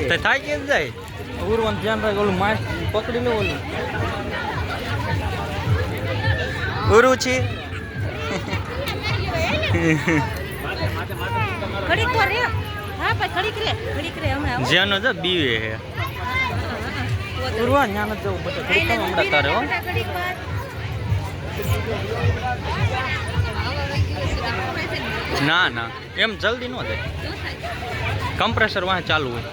તો થાકી જ જાય ઉરવાનું ધ્યાન રાખ ઓલું માસ પકડી લે ઓલું ઉરું છે જ્યાંનો જો બીવે હે ઉરવા જ્ઞાન જ જવું બધું હમણાં તારે હો ના ના એમ જલ્દી ન થાય કમ્પ્રેસર વાહ ચાલુ હોય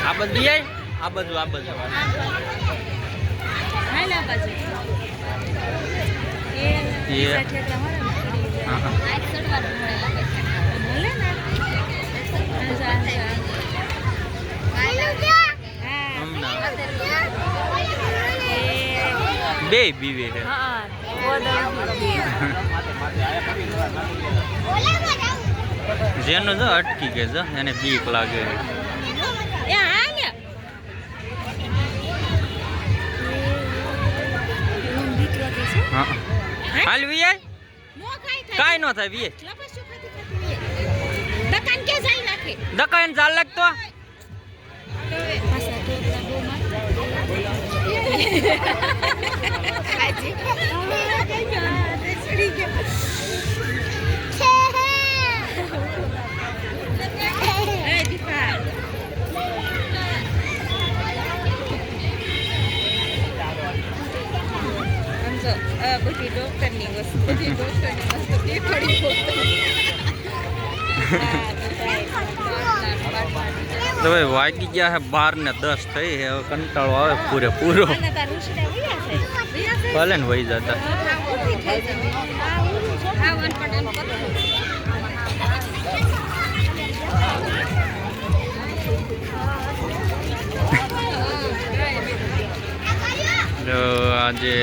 આ બધું આય આ બધું બે બીવે છે જેનો જો અટકી ગયો છે એને બીક લાગે હાલ વીએ કાઈ નો થાય વીએ દકાન ચાલ લાગતો બધી ડોક્ટરની વસ્તુ તો ભાઈ વાગી ગયા હે 12 ને 10 થઈ હે હવે કંટાળો આવે પૂરેપૂરો ભલે ને વહી જતા આજે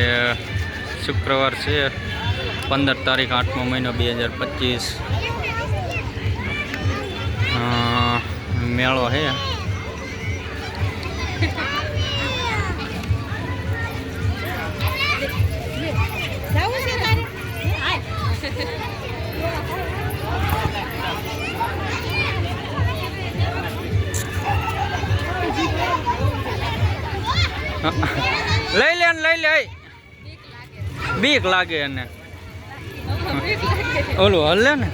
શુક્રવાર છે 15 તારીખ 8મો મહિનો 2025 મેળો હે લઈ લે બીક લાગે એને ઓલું હલે ને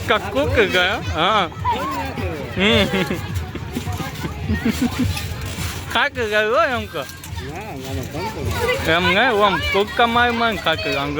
Kaku ke gaya? Kak ke gaya yang ke? Em ngay uam kuk kamai man kak ke ang.